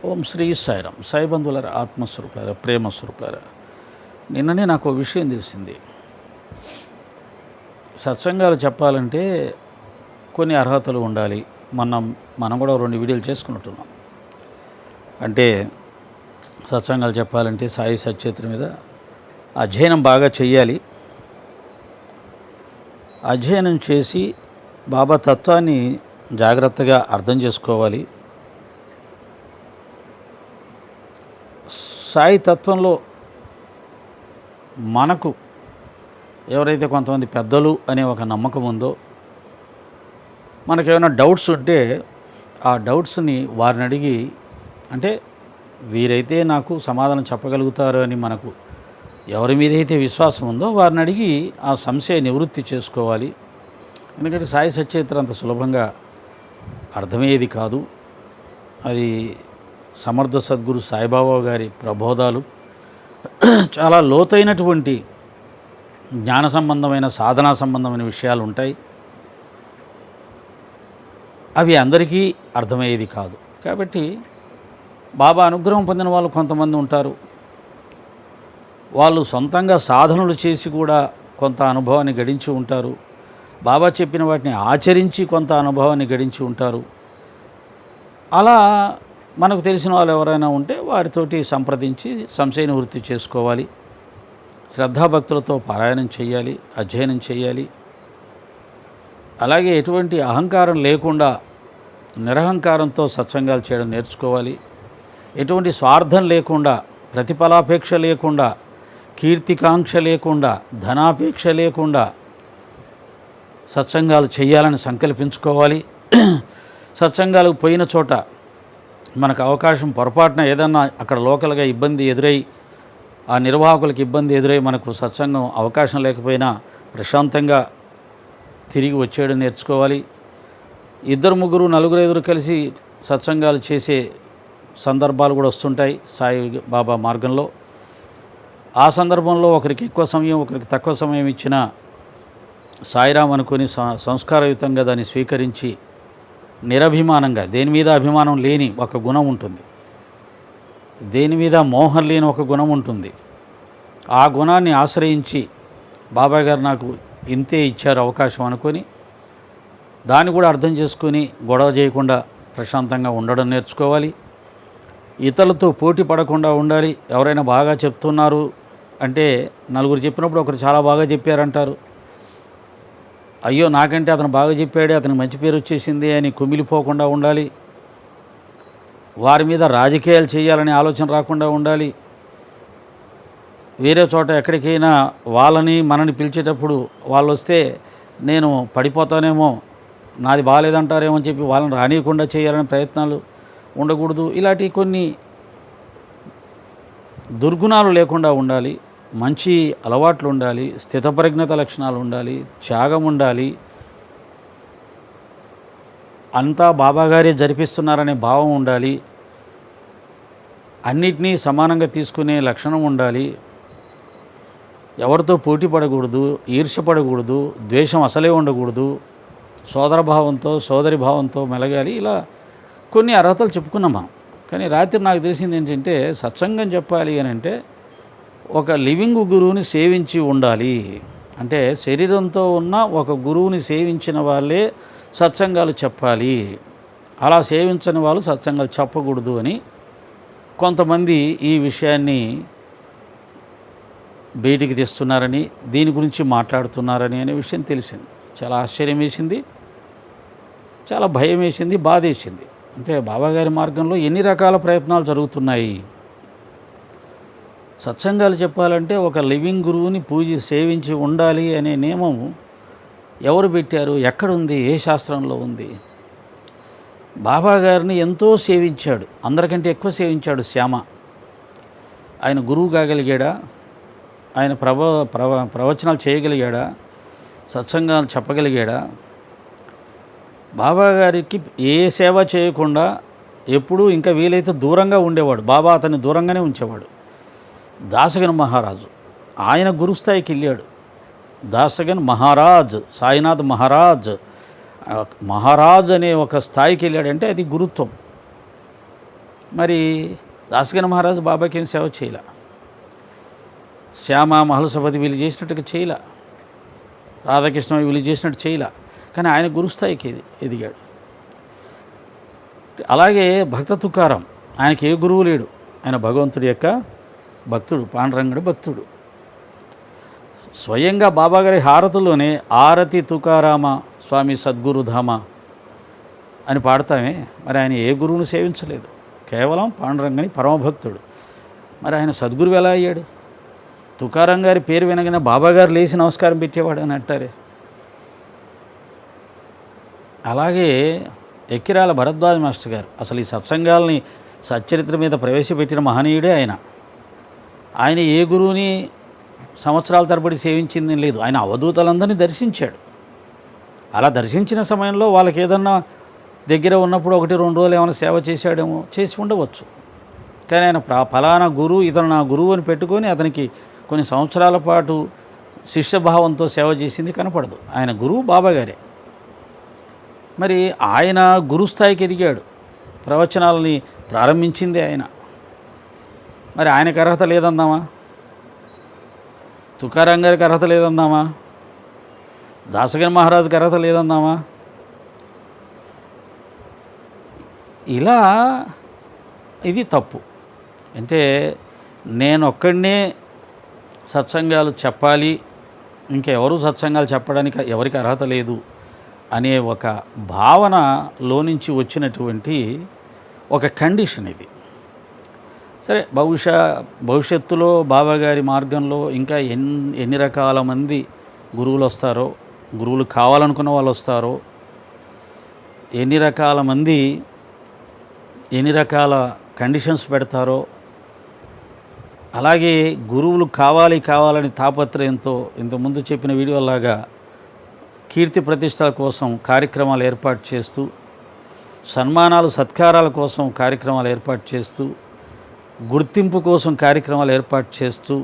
ఓం శ్రీ సాయిరామ్. సాయి బంధువులారా, ఆత్మస్వరూపులారా, ప్రేమ స్వరూపులారా, నిన్ననే నాకు ఒక విషయం తెలిసింది. సత్సంగాలు చెప్పాలంటే కొన్ని అర్హతలు ఉండాలి. మనం కూడా 2 వీడియోలు చేసుకున్నట్టున్నాం. అంటే సత్సంగాలు చెప్పాలంటే సాయి సచరిత్ర మీద అధ్యయనం బాగా చెయ్యాలి. అధ్యయనం చేసి బాబా తత్వాన్ని జాగ్రత్తగా అర్థం చేసుకోవాలి. సాయి తత్వంలో మనకు ఎవరైతే కొంతమంది పెద్దలు అనే ఒక నమ్మకం ఉందో, మనకేమైనా డౌట్స్ ఉంటే ఆ డౌట్స్ని వారిని అడిగి, అంటే వీరైతే నాకు సమాధానం చెప్పగలుగుతారు అని మనకు ఎవరి మీద అయితే విశ్వాసం ఉందో వారిని అడిగి ఆ సంశయ నివృత్తి చేసుకోవాలి. ఎందుకంటే సాయి సచరిత్ర అంత సులభంగా అర్థమయ్యేది కాదు. అది సమర్థ సద్గురు సాయిబాబా గారి ప్రబోధాలు చాలా లోతైనటువంటి జ్ఞాన సంబంధమైన, సాధనా సంబంధమైన విషయాలు ఉంటాయి. అవి అందరికీ అర్థమయ్యేది కాదు. కాబట్టి బాబా అనుగ్రహం పొందిన వాళ్ళు కొంతమంది ఉంటారు. వాళ్ళు సొంతంగా సాధనలు చేసి కూడా కొంత అనుభవాన్ని గడించి ఉంటారు. బాబా చెప్పిన వాటిని ఆచరించి కొంత అనుభవాన్ని గడించి ఉంటారు. అలా మనకు తెలిసిన వాళ్ళు ఎవరైనా ఉంటే వారితోటి సంప్రదించి సంశయ నివృత్తి చేసుకోవాలి. శ్రద్ధాభక్తులతో పారాయణం చేయాలి, అధ్యయనం చేయాలి. అలాగే ఎటువంటి అహంకారం లేకుండా నిరహంకారంతో సత్సంగాలు చేయడం నేర్చుకోవాలి. ఎటువంటి స్వార్థం లేకుండా, ప్రతిఫలాపేక్ష లేకుండా, కీర్తికాంక్ష లేకుండా, ధనాపేక్ష లేకుండా సత్సంగాలు చేయాలని సంకల్పించుకోవాలి. సత్సంగాలకు పోయిన చోట మనకు అవకాశం పొరపాటున ఏదన్నా అక్కడ లోకల్గా ఇబ్బంది ఎదురై, ఆ నిర్వాహకులకు ఇబ్బంది ఎదురై మనకు సత్సంగం అవకాశం లేకపోయినా ప్రశాంతంగా తిరిగి వచ్చేయడం నేర్చుకోవాలి. 2, 3, 4 కలిసి సత్సంగాలు చేసే సందర్భాలు కూడా వస్తుంటాయి సాయి బాబా మార్గంలో. ఆ సందర్భంలో ఒకరికి ఎక్కువ సమయం, ఒకరికి తక్కువ సమయం ఇచ్చిన సాయిరామ్ అనుకొని సంస్కారయుతంగా దాన్ని స్వీకరించి నిరభిమానంగా, దేని మీద అభిమానం లేని ఒక గుణం ఉంటుంది, దేని మీద మోహం లేని ఒక గుణం ఉంటుంది. ఆ గుణాన్ని ఆశ్రయించి బాబాయ్ గారు నాకు ఇంతే ఇచ్చారు అవకాశం అనుకొని దాన్ని కూడా అర్థం చేసుకొని గొడవ చేయకుండా ప్రశాంతంగా ఉండడం నేర్చుకోవాలి. ఇతరులతో పోటీ పడకుండా ఉండాలి. ఎవరైనా బాగా చెప్తున్నారు అంటే 4 చెప్పినప్పుడు ఒకరు చాలా బాగా చెప్పారంటారు. అయ్యో నాకంటే అతను బాగా చెప్పాడే, అతనికి మంచి పేరు వచ్చేసింది అని కుమిలిపోకుండా ఉండాలి. వారి మీద రాజకీయాలు చేయాలనే ఆలోచన రాకుండా ఉండాలి. వేరే చోట ఎక్కడికైనా వాళ్ళని మనని పిలిచేటప్పుడు వాళ్ళు వస్తే నేను పడిపోతానేమో, నాది బాగాలేదంటారేమో అని చెప్పి వాళ్ళని రానియకుండా చేయాలనే ప్రయత్నాలు ఉండకూడదు. ఇలాంటి కొన్ని దుర్గుణాలు లేకుండా ఉండాలి. మంచి అలవాట్లు ఉండాలి, స్థితప్రజ్ఞత లక్షణాలు ఉండాలి, త్యాగం ఉండాలి. అంతా బాబాగారే జరిపిస్తున్నారనే భావం ఉండాలి. అన్నిటినీ సమానంగా తీసుకునే లక్షణం ఉండాలి. ఎవరితో పోటీ పడకూడదు, ఈర్ష్యపడకూడదు, ద్వేషం అసలే ఉండకూడదు. సోదరభావంతో, సోదరి భావంతో మెలగాలి. ఇలా కొన్ని అర్హతలు చెప్పుకున్నాం మనం. కానీ రాత్రి నాకు తెలిసింది ఏంటంటే, సత్సంగం చెప్పాలి అని అంటే ఒక లివింగ్ గురువుని సేవించి ఉండాలి. అంటే శరీరంతో ఉన్న ఒక గురువుని సేవించిన వాళ్ళే సత్సంగాలు చెప్పాలి. అలా సేవించని వాళ్ళు సత్సంగాలు చెప్పకూడదు అని కొంతమంది ఈ విషయాన్ని బయటికి తెస్తున్నారని, దీని గురించి మాట్లాడుతున్నారని అనే విషయం తెలిసింది. చాలా ఆశ్చర్యం వేసింది, చాలా భయం వేసింది, బాధ వేసింది. అంటే బాబాగారి మార్గంలో ఎన్ని రకాల ప్రయత్నాలు జరుగుతున్నాయి. సత్సంగాలు చెప్పాలంటే ఒక లివింగ్ గురువుని సేవించి ఉండాలి అనే నియమం ఎవరు పెట్టారు, ఎక్కడుంది, ఏ శాస్త్రంలో ఉంది? బాబా గారిని ఎంతో సేవించాడు, అందరికంటే ఎక్కువ సేవించాడు శ్యామ. ఆయన గురువు కాగలిగాడా? ఆయన ప్రవచనాలు చేయగలిగాడా? సత్సంగాలు చెప్పగలిగాడా? బాబా గారికి ఏ సేవ చేయకుండా ఎప్పుడూ ఇంకా వీలైతే దూరంగా ఉండేవాడు. బాబా అతన్ని దూరంగానే ఉంచేవాడు. దాసగన్ మహారాజు ఆయన గురుస్థాయికి వెళ్ళాడు. దాసగన్ మహారాజ్, సాయినాథ్ మహారాజ్ అనే ఒక స్థాయికి వెళ్ళాడంటే అది గురుత్వం. మరి దాసగణ మహారాజు బాబాకి ఏం సేవ చేయలే, శ్యామ మహలసపతి వీళ్ళు చేసినట్టుగా చేయలే, రాధాకృష్ణ వీళ్ళు చేసినట్టు చేయలే, కానీ ఆయన గురుస్థాయికి ఎదిగాడు. అలాగే భక్త తుకారం, ఆయనకి ఏ గురువు లేడు, ఆయన భగవంతుడి యొక్క భక్తుడు, పాండురంగుడు భక్తుడు. స్వయంగా బాబాగారి హారతుల్లోనే ఆరతి తుకారామ స్వామి సద్గురుధామ అని పాడతామే. మరి ఆయన ఏ గురువును సేవించలేదు, కేవలం పాండురంగని పరమభక్తుడు. మరి ఆయన సద్గురువు ఎలా అయ్యాడు? తుకారాం గారి పేరు వినగానే బాబాగారు లేచి నమస్కారం పెట్టేవాడు అని అంటారే. అలాగే ఎక్కిరాల భరద్వాజ మాస్టర్ గారు అసలు ఈ సత్సంగాల్ని సచ్చరిత్ర మీద ప్రవేశపెట్టిన మహనీయుడే ఆయన. ఆయన ఏ గురువుని సంవత్సరాల తరబడి సేవించింది లేదు, ఆయన అవధూతలందరినీ దర్శించాడు. అలా దర్శించిన సమయంలో వాళ్ళకి ఏదన్నా దగ్గర ఉన్నప్పుడు 1-2 రోజులు ఏమైనా సేవ చేశాడేమో, చేసి ఉండవచ్చు. కానీ ఆయన ఫలానా గురువు, ఇతను నా గురువు అని పెట్టుకొని అతనికి కొన్ని సంవత్సరాల పాటు శిష్యభావంతో సేవ చేసింది కనపడదు. ఆయన గురువు బాబాగారే. మరి ఆయన గురుస్థాయికి ఎదిగాడు, ప్రవచనాలని ప్రారంభించింది ఆయన. మరి ఆయనకు అర్హత లేదందామా? తుకారాం గారికి అర్హత లేదందామా? దాసగణ మహారాజుకి అర్హత లేదందామా? ఇలా ఇది తప్పు. అంటే నేను ఒక్కడినే సత్సంగాలు చెప్పాలి, ఇంకెవరు సత్సంగాలు చెప్పడానికి ఎవరికి అర్హత లేదు అనే ఒక భావనలో నుంచి వచ్చినటువంటి ఒక కండిషన్ ఇది. సరే, భవిష్యత్తులో బాబాగారి మార్గంలో ఇంకా ఎన్ని రకాల మంది గురువులు వస్తారో, గురువులు కావాలనుకున్న వాళ్ళు వస్తారో, ఎన్ని రకాల మంది ఎన్ని రకాల కండిషన్స్ పెడతారో, అలాగే గురువులు కావాలని తాపత్రయంతో ఇంతకుముందు చెప్పిన వీడియోలాగా కీర్తి ప్రతిష్టల కోసం కార్యక్రమాలు ఏర్పాటు చేస్తూ, సన్మానాలు సత్కారాల కోసం కార్యక్రమాలు ఏర్పాటు చేస్తూ, గుర్తింపు కోసం కార్యక్రమాలు ఏర్పాటు చేస్తూ,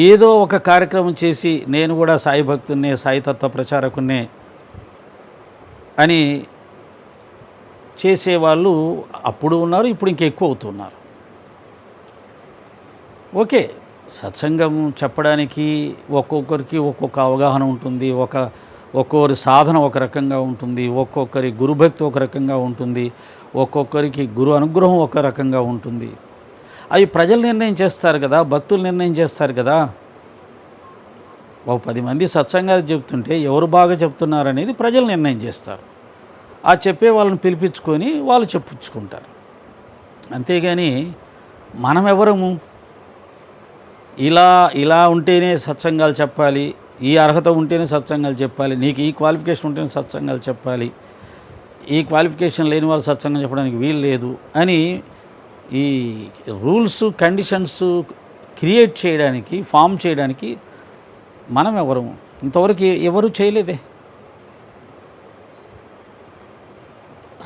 ఏదో ఒక కార్యక్రమం చేసి నేను కూడా సాయి భక్తున్నే, సాయి తత్వ ప్రచారకున్నే అని చేసేవాళ్ళు అప్పుడు ఉన్నారు, ఇప్పుడు ఇంకెక్కువ అవుతున్నారు. ఓకే, సత్సంగం చెప్పడానికి ఒక్కొక్కరికి ఒక్కొక్క అవగాహన ఉంటుంది, ఒక్కొక్కరి సాధన ఒక రకంగా ఉంటుంది, ఒక్కొక్కరి గురుభక్తి ఒక రకంగా ఉంటుంది, ఒక్కొక్కరికి గురు అనుగ్రహం ఒక రకంగా ఉంటుంది. అవి ప్రజలు నిర్ణయం చేస్తారు కదా, భక్తులు నిర్ణయం చేస్తారు కదా. ఒక 10 మంది సత్సంగాలు చెప్తుంటే ఎవరు బాగా చెప్తున్నారనేది ప్రజలు నిర్ణయం చేస్తారు. ఆ చెప్పే వాళ్ళని పిలిపించుకొని వాళ్ళు చెప్పుకుంటారు. అంతేగాని మనం ఎవరము ఇలా ఉంటేనే సత్సంగాలు చెప్పాలి, ఈ అర్హత ఉంటేనే సత్సంగాలు చెప్పాలి, నీకు ఈ క్వాలిఫికేషన్ ఉంటేనే సత్సంగాలు చెప్పాలి, ఈ క్వాలిఫికేషన్ లేని వాళ్ళు సత్సంగం చెప్పడానికి వీలు లేదు అని ఈ రూల్స్ కండిషన్స్ క్రియేట్ చేయడానికి, ఫామ్ చేయడానికి మనం ఎవరు? ఇంతవరకు ఎవరు చేయలేదే.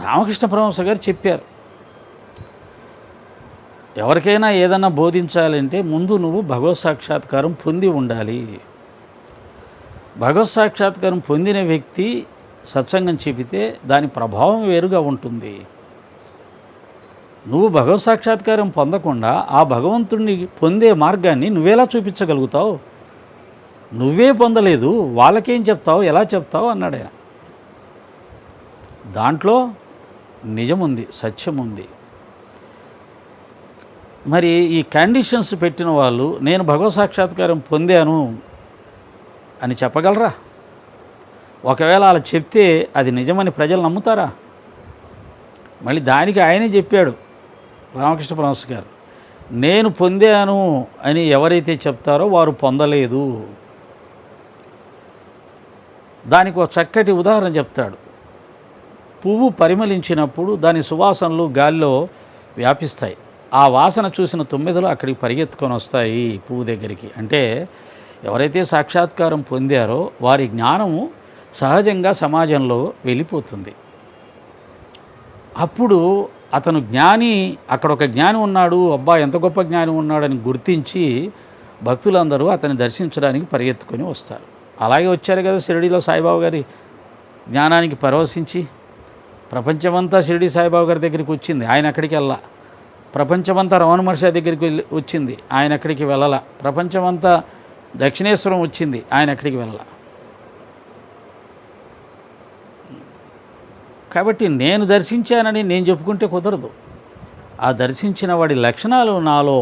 రామకృష్ణ పరమహంస గారు చెప్పారు, ఎవరికైనా ఏదన్నా బోధించాలంటే ముందు నువ్వు భగవత్ సాక్షాత్కారం పొంది ఉండాలి. భగవత్ సాక్షాత్కారం పొందిన వ్యక్తి సత్సంగం చెబితే దాని ప్రభావం వేరుగా ఉంటుంది. నువ్వు భగవత్ సాక్షాత్కారం పొందకుండా ఆ భగవంతుడిని పొందే మార్గాన్ని నువ్వెలా చూపించగలుగుతావు? నువ్వే పొందలేదు, వాళ్ళకేం చెప్తావు, ఎలా చెప్తావు అన్నాడు ఆయన. దాంట్లో నిజముంది, సత్యం ఉంది. మరి ఈ కండిషన్స్ పెట్టిన వాళ్ళు నేను భగవత్ సాక్షాత్కారం పొందాను అని చెప్పగలరా? ఒకవేళ అలా చెప్తే అది నిజమని ప్రజలు నమ్ముతారా? మళ్ళీ దానికి ఆయనే చెప్పాడు రామకృష్ణ పరమహంస గారు, నేను పొందాను అని ఎవరైతే చెప్తారో వారు పొందలేదు. దానికి ఒక చక్కటి ఉదాహరణ చెప్తాడు. పువ్వు పరిమళించినప్పుడు దాని సువాసనలు గాలిలో వ్యాపిస్తాయి. ఆ వాసన చూసిన తుమ్మెదలు అక్కడికి పరిగెత్తుకొని వస్తాయి పువ్వు దగ్గరికి. అంటే ఎవరైతే సాక్షాత్కారం పొందారో వారి జ్ఞానము సహజంగా సమాజంలో వెళ్ళిపోతుంది. అప్పుడు అతను జ్ఞాని, అక్కడ ఒక జ్ఞాని ఉన్నాడు, అబ్బా ఎంత గొప్ప జ్ఞాని ఉన్నాడని గుర్తించి భక్తులందరూ అతన్ని దర్శించడానికి పరిగెత్తుకొని వస్తారు. అలాగే వచ్చారు కదా షిరిడీలో సాయిబాబా గారి జ్ఞానానికి పరవశించి ప్రపంచమంతా షిరిడి సాయిబాబా గారి దగ్గరికి వచ్చింది, ఆయన అక్కడికి వెళ్ళా. ప్రపంచమంతా రమణ మహర్షి దగ్గరికి వచ్చింది, ఆయన అక్కడికి వెళ్ళాల. ప్రపంచమంతా దక్షిణేశ్వరం వచ్చింది, ఆయన అక్కడికి వెళ్ళాల. కాబట్టి నేను దర్శించానని నేను చెప్పుకుంటే కుదరదు. ఆ దర్శించిన వాడి లక్షణాలు నాలో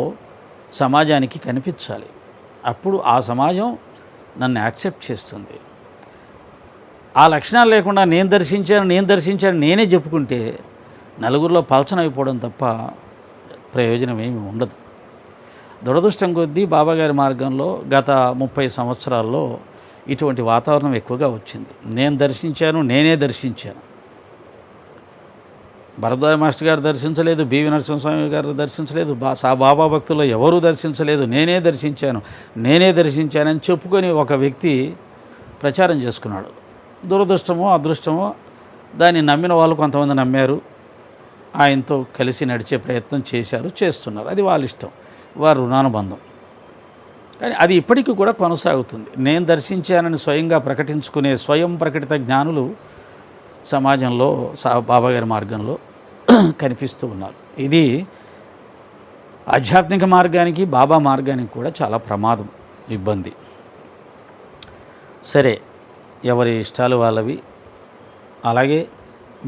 సమాజానికి కనిపించాలి. అప్పుడు ఆ సమాజం నన్ను యాక్సెప్ట్ చేస్తుంది. ఆ లక్షణాలు లేకుండా నేను దర్శించాను నేనే చెప్పుకుంటే నలుగురిలో పలచనైపోవడం తప్ప ప్రయోజనం ఏమీ ఉండదు. దురదృష్టం కొద్దీ బాబాగారి మార్గంలో గత 30 సంవత్సరాల్లో ఇటువంటి వాతావరణం ఎక్కువగా వచ్చింది. నేనే దర్శించాను. భరద్వాజ మాస్టర్ గారు దర్శించలేదు, బివి నరసింహస్వామి గారు దర్శించలేదు, బాబా భక్తుల్లో ఎవరూ దర్శించలేదు. నేనే దర్శించానని చెప్పుకొని ఒక వ్యక్తి ప్రచారం చేసుకున్నాడు. దురదృష్టమో అదృష్టమో దాన్ని నమ్మిన వాళ్ళు కొంతమంది నమ్మారు, ఆయనతో కలిసి నడిచే ప్రయత్నం చేస్తున్నారు. అది వాళ్ళ ఇష్టం, వారి రుణానుబంధం. కానీ అది ఇప్పటికీ కూడా కొనసాగుతుంది. నేను దర్శించానని స్వయంగా ప్రకటించుకునే స్వయం ప్రకటిత జ్ఞానులు సమాజంలో బాబాగారి మార్గంలో కనిపిస్తూ ఉన్నారు. ఇది ఆధ్యాత్మిక మార్గానికి బాబా మార్గానికి కూడా చాలా ప్రమాదం, ఇబ్బంది. సరే, ఎవరి ఇష్టాలు వాళ్ళవి. అలాగే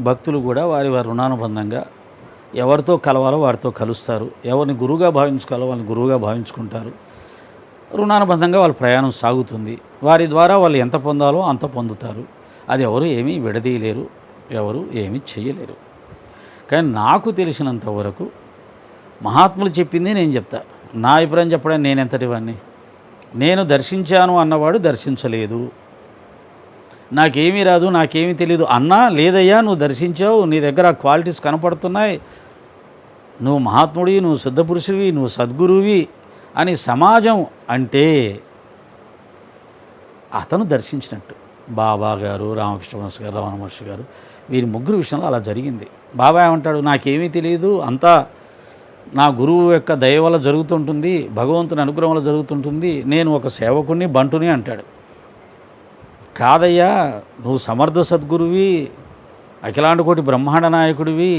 భక్తులు కూడా వారి రుణానుబంధంగా ఎవరితో కలవాలో వారితో కలుస్తారు, ఎవరిని గురువుగా భావించుకోవాలో వాళ్ళని గురువుగా భావించుకుంటారు. రుణానుబంధంగా వాళ్ళ ప్రయాణం సాగుతుంది. వారి ద్వారా వాళ్ళు ఎంత పొందాలో అంత పొందుతారు. అది ఎవరు ఏమీ విడదీయలేరు, ఎవరు ఏమీ చేయలేరు. కానీ నాకు తెలిసినంత వరకు మహాత్ములు చెప్పింది నేను చెప్తా. నా అభిప్రాయం చెప్పడానికి నేను ఎంతటి వాడిని? నేను దర్శించాను అన్నవాడు దర్శించలేదు, నాకేమీ రాదు, నాకేమీ తెలియదు అన్నా, లేదయ్యా నువ్వు దర్శించావు, నీ దగ్గర ఆ క్వాలిటీస్ కనపడుతున్నాయి, నువ్వు మహాత్ముడివి, నువ్వు సిద్ధపురుషుడివి, నువ్వు సద్గురువి అని సమాజం అంటే అతను దర్శించినట్టు. బాబా గారు, రామకృష్ణ మహర్షి గారు, రమణ మహర్షి గారు, వీరి ముగ్గురు విషయంలో అలా జరిగింది. బాబా ఏమంటాడు, నాకేమీ తెలియదు, అంతా నా గురువు యొక్క దయ వల్ల జరుగుతుంటుంది, భగవంతుని అనుగ్రహం వల్ల జరుగుతుంటుంది, నేను ఒక సేవకుని బంటుని అంటాడు. కాదయ్యా, నువ్వు సమర్థ సద్గురువి, అఖిలాండకోటి బ్రహ్మాండ నాయకుడివి,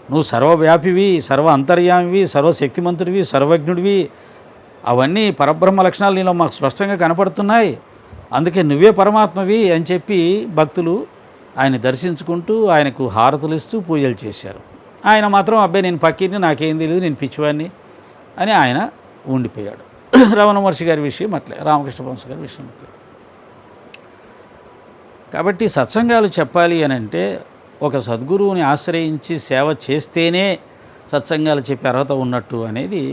నువ్వు సర్వవ్యాపివి, సర్వ అంతర్యామివి, సర్వశక్తిమంతుడివి, సర్వజ్ఞుడివి, అవన్నీ పరబ్రహ్మ లక్షణాలు నీలో మాకు స్పష్టంగా కనపడుతున్నాయి, అందుకే నువ్వే పరమాత్మవి అని చెప్పి భక్తులు ఆయన దర్శించుకుంటూ ఆయనకు హారతులు ఇస్తూ పూజలు చేశారు. ఆయన మాత్రం అబ్బాయి నేను పక్కింది, నాకేం తెలియదు, నేను పిచ్చివాడిని అని ఆయన ఉండిపోయాడు. రమణ మహర్షి గారి విషయం అట్లే, రామకృష్ణ పరమహంస గారి విషయం అట్లే. కాబట్టి సత్సంగాలు చెప్పాలి అని అంటే ఒక సద్గురువుని ఆశ్రయించి సేవ చేస్తేనే సత్సంగాలు చెప్పే అర్హత ఉన్నట్టు అనేది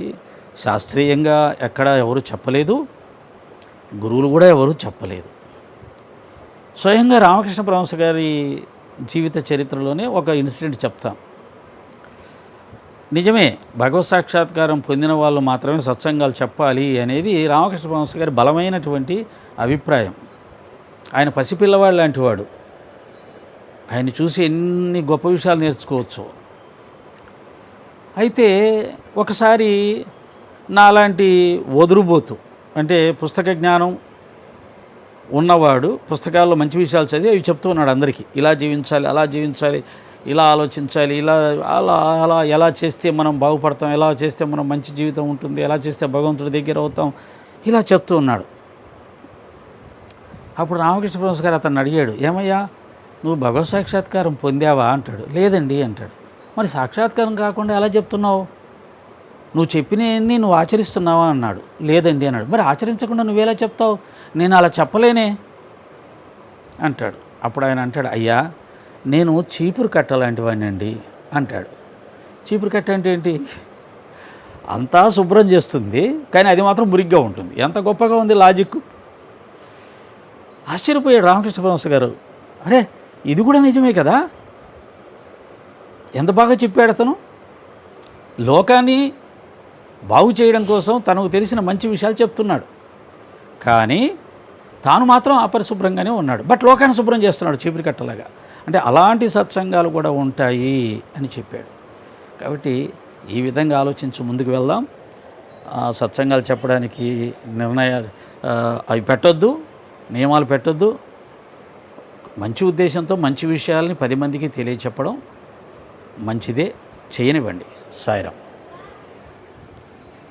శాస్త్రీయంగా ఎక్కడ ఎవరు చెప్పలేదు, గురువులు కూడా ఎవరు చెప్పలేదు. స్వయంగా రామకృష్ణ పరమహంస గారి జీవిత చరిత్రలోనే ఒక ఇన్సిడెంట్ చెప్తాం. నిజమే, భగవత్ సాక్షాత్కారం పొందిన వాళ్ళు మాత్రమే సత్సంగాలు చెప్పాలి అనేది రామకృష్ణ పరమహంస గారి బలమైనటువంటి అభిప్రాయం. ఆయన పసిపిల్లవాడు లాంటి వాడు, ఆయన చూసి ఎన్ని గొప్ప విషయాలు నేర్చుకోవచ్చు. అయితే ఒకసారి నాలాంటి వదురుబోతు, అంటే పుస్తక జ్ఞానం ఉన్నవాడు, పుస్తకాల్లో మంచి విషయాలు చదివి అవి చెప్తూ ఉన్నాడు అందరికీ, ఇలా జీవించాలి, అలా జీవించాలి, ఇలా ఆలోచించాలి, అలా ఎలా చేస్తే మనం బాగుపడతాం, ఎలా చేస్తే మనం మంచి జీవితం ఉంటుంది, ఎలా చేస్తే భగవంతుడి దగ్గర అవుతాం, ఇలా చెప్తూ ఉన్నాడు. అప్పుడు రామకృష్ణ పరమహంస గారు అతన్ని అడిగాడు, ఏమయ్యా నువ్వు భగవత్ సాక్షాత్కారం పొందావా అంటాడు. లేదండి అంటాడు. మరి సాక్షాత్కారం కాకుండా ఎలా చెప్తున్నావు, నువ్వు చెప్పినవన్నీ నువ్వు ఆచరిస్తున్నావా అన్నాడు. లేదండి అన్నాడు. మరి ఆచరించకుండా నువ్వేలా చెప్తావు, నేను అలా చెప్పలేనే అంటాడు. అప్పుడు ఆయన అంటాడు, అయ్యా నేను చీపురు కట్ట లాంటి వాడిని అండి అంటాడు. చీపురు కట్ట అంటే ఏంటి, అంతా శుభ్రం చేస్తుంది కానీ అది మాత్రం మురిగ్గా ఉంటుంది. ఎంత గొప్పగా ఉంది లాజిక్. ఆశ్చర్యపోయాడు రామకృష్ణ పరమహంస గారు. అరే ఇది కూడా నిజమే కదా, ఎంత బాగా చెప్పాడు అతను. లోకాన్ని బాగు చేయడం కోసం తనకు తెలిసిన మంచి విషయాలు చెప్తున్నాడు, కానీ తాను మాత్రం అపరిశుభ్రంగానే ఉన్నాడు. బట్ లోకాన్ని శుభ్రం చేస్తున్నాడు చీపురు కట్టలాగా. అంటే అలాంటి సత్సంగాలు కూడా ఉంటాయి అని చెప్పాడు. కాబట్టి ఈ విధంగా ఆలోచించి ముందుకు వెళ్దాం. సత్సంగాలు చెప్పడానికి నిర్ణయాలు అవి పెట్టొద్దు, నియమాలు పెట్టొద్దు. మంచి ఉద్దేశంతో మంచి విషయాల్ని 10 మందికి తెలియచెప్పడం మంచిదే, చేయనివ్వండి. సాయిరాం.